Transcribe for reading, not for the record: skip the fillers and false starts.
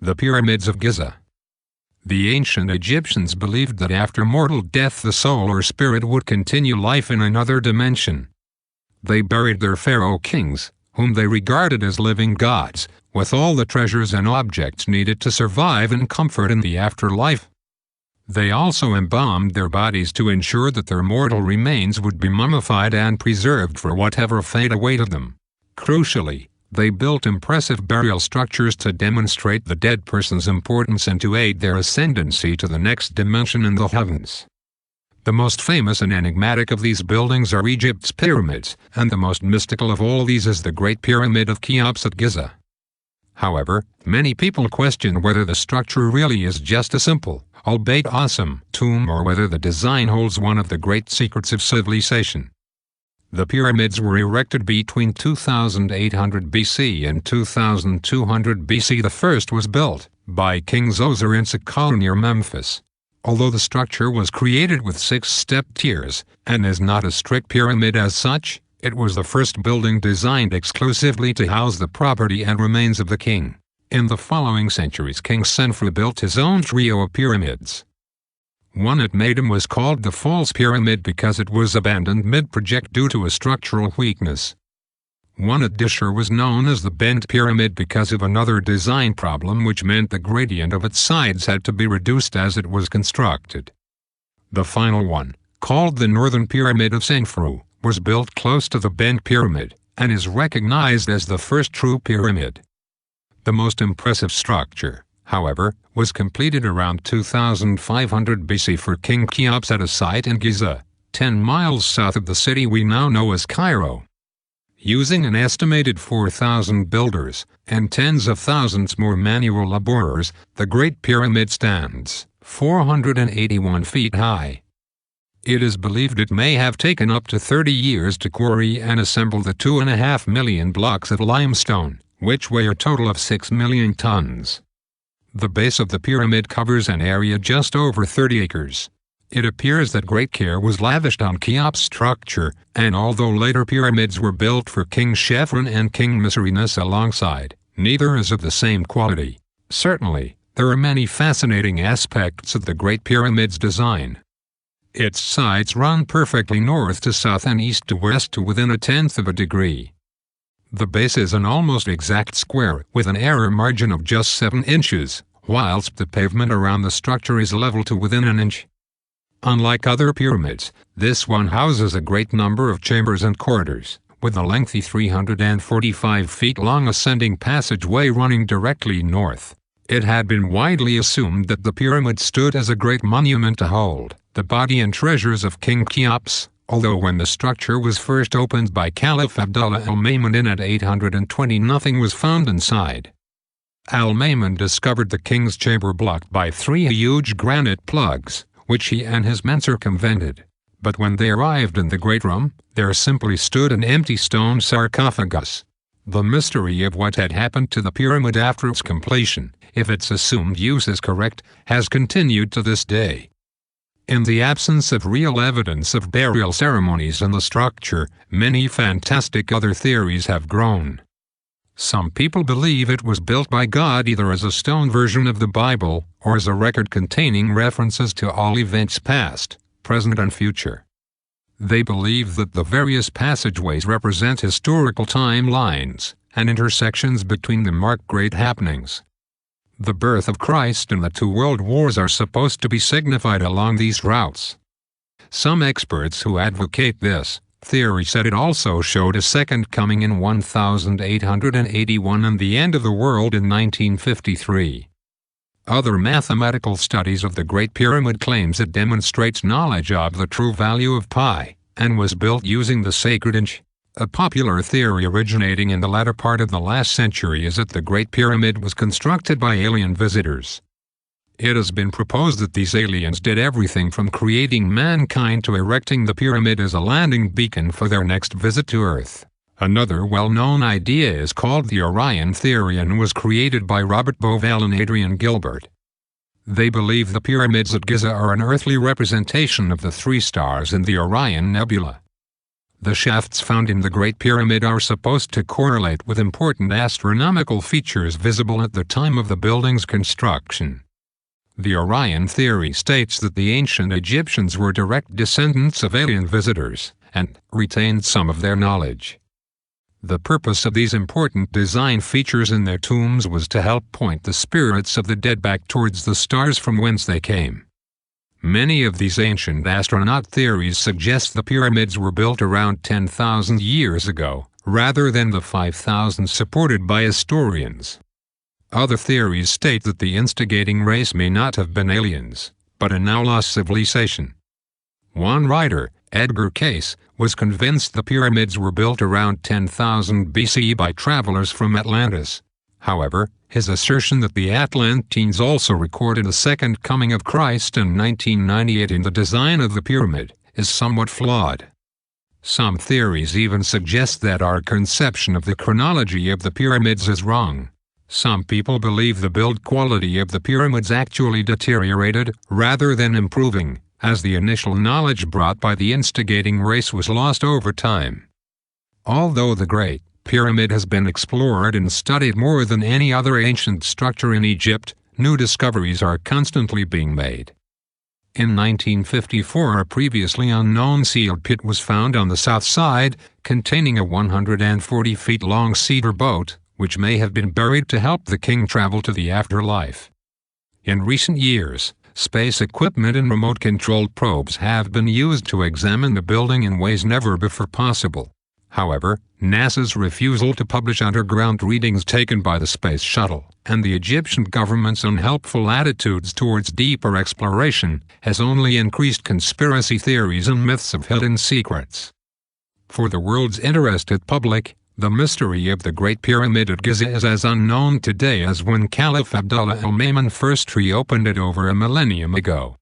The Pyramids of Giza. The ancient Egyptians believed that after mortal death the soul or spirit would continue life in another dimension. They buried their pharaoh kings, whom they regarded as living gods, with all the treasures and objects needed to survive and comfort in the afterlife. They also embalmed their bodies to ensure that their mortal remains would be mummified and preserved for whatever fate awaited them. Crucially, they built impressive burial structures to demonstrate the dead person's importance and to aid their ascendancy to the next dimension in the heavens. The most famous and enigmatic of these buildings are Egypt's pyramids, and the most mystical of all these is the Great Pyramid of Cheops at Giza. However, many people question whether the structure really is just a simple, albeit awesome, tomb or whether the design holds one of the great secrets of civilization. The pyramids were erected between 2800 BC and 2200 BC. The first was built by King Zoser in Sakala near Memphis. Although the structure was created with 6-step tiers, and is not a strict pyramid as such, it was the first building designed exclusively to house the property and remains of the king. In the following centuries, King Senfu built his own trio of pyramids. One at Madam was called the False Pyramid because it was abandoned mid-project due to a structural weakness. One at Dishur was known as the Bent Pyramid because of another design problem, which meant the gradient of its sides had to be reduced as it was constructed. The final one, called the Northern Pyramid of Senfu, was built close to the Bent Pyramid, and is recognized as the first true pyramid. The most impressive structure, however, was completed around 2500 BC for King Cheops at a site in Giza, 10 miles south of the city we now know as Cairo. Using an estimated 4,000 builders, and tens of thousands more manual laborers, the Great Pyramid stands 481 feet high. It is believed it may have taken up to 30 years to quarry and assemble the 2.5 million blocks of limestone, which weigh a total of 6 million tons. The base of the pyramid covers an area just over 30 acres. It appears that great care was lavished on Cheops' structure, and although later pyramids were built for King Chephren and King Mycerinus alongside, neither is of the same quality. Certainly, there are many fascinating aspects of the Great Pyramid's design. Its sides run perfectly north to south and east to west to within 1/10 of a degree. The base is an almost exact square with an error margin of just 7 inches, whilst the pavement around the structure is level to within 1 inch. Unlike other pyramids, this one houses a great number of chambers and corridors, with a lengthy 345 feet long ascending passageway running directly north. It had been widely assumed that the pyramid stood as a great monument to hold the body and treasures of King Cheops, although when the structure was first opened by Caliph Abdullah al-Ma'mun at 820 nothing was found inside. Al-Ma'mun discovered the king's chamber blocked by 3 huge granite plugs, which he and his men circumvented. But when they arrived in the great room, there simply stood an empty stone sarcophagus. The mystery of what had happened to the pyramid after its completion, if its assumed use is correct, has continued to this day. In the absence of real evidence of burial ceremonies in the structure, many fantastic other theories have grown. Some people believe it was built by God either as a stone version of the Bible, or as a record containing references to all events past, present and future. They believe that the various passageways represent historical timelines, and intersections between them mark great happenings. The birth of Christ and the 2 world wars are supposed to be signified along these routes. Some experts who advocate this theory said it also showed a second coming in 1881 and the end of the world in 1953. Other mathematical studies of the Great Pyramid claims it demonstrates knowledge of the true value of pi, and was built using the sacred inch. A popular theory originating in the latter part of the last century is that the Great Pyramid was constructed by alien visitors. It has been proposed that these aliens did everything from creating mankind to erecting the pyramid as a landing beacon for their next visit to Earth. Another well-known idea is called the Orion theory and was created by Robert Bovell and Adrian Gilbert. They believe the pyramids at Giza are an earthly representation of the 3 stars in the Orion Nebula. The shafts found in the Great Pyramid are supposed to correlate with important astronomical features visible at the time of the building's construction. The Orion theory states that the ancient Egyptians were direct descendants of alien visitors, and retained some of their knowledge. The purpose of these important design features in their tombs was to help point the spirits of the dead back towards the stars from whence they came. Many of these ancient astronaut theories suggest the pyramids were built around 10,000 years ago, rather than the 5,000 supported by historians. Other theories state that the instigating race may not have been aliens, but a now-lost civilization. One writer, Edgar Cayce, was convinced the pyramids were built around 10,000 BCE by travelers from Atlantis. However, his assertion that the Atlanteans also recorded a second coming of Christ in 1998 in the design of the pyramid is somewhat flawed. Some theories even suggest that our conception of the chronology of the pyramids is wrong. Some people believe the build quality of the pyramids actually deteriorated, rather than improving, as the initial knowledge brought by the instigating race was lost over time. Although the Great Pyramid has been explored and studied more than any other ancient structure in Egypt, new discoveries are constantly being made. In 1954, a previously unknown sealed pit was found on the south side, containing a 140 feet long cedar boat, which may have been buried to help the king travel to the afterlife. In recent years, space equipment and remote-controlled probes have been used to examine the building in ways never before possible. However, NASA's refusal to publish underground readings taken by the space shuttle, and the Egyptian government's unhelpful attitudes towards deeper exploration, has only increased conspiracy theories and myths of hidden secrets. For the world's interested public, the mystery of the Great Pyramid at Giza is as unknown today as when Caliph Abdullah al-Mamun first reopened it over a millennium ago.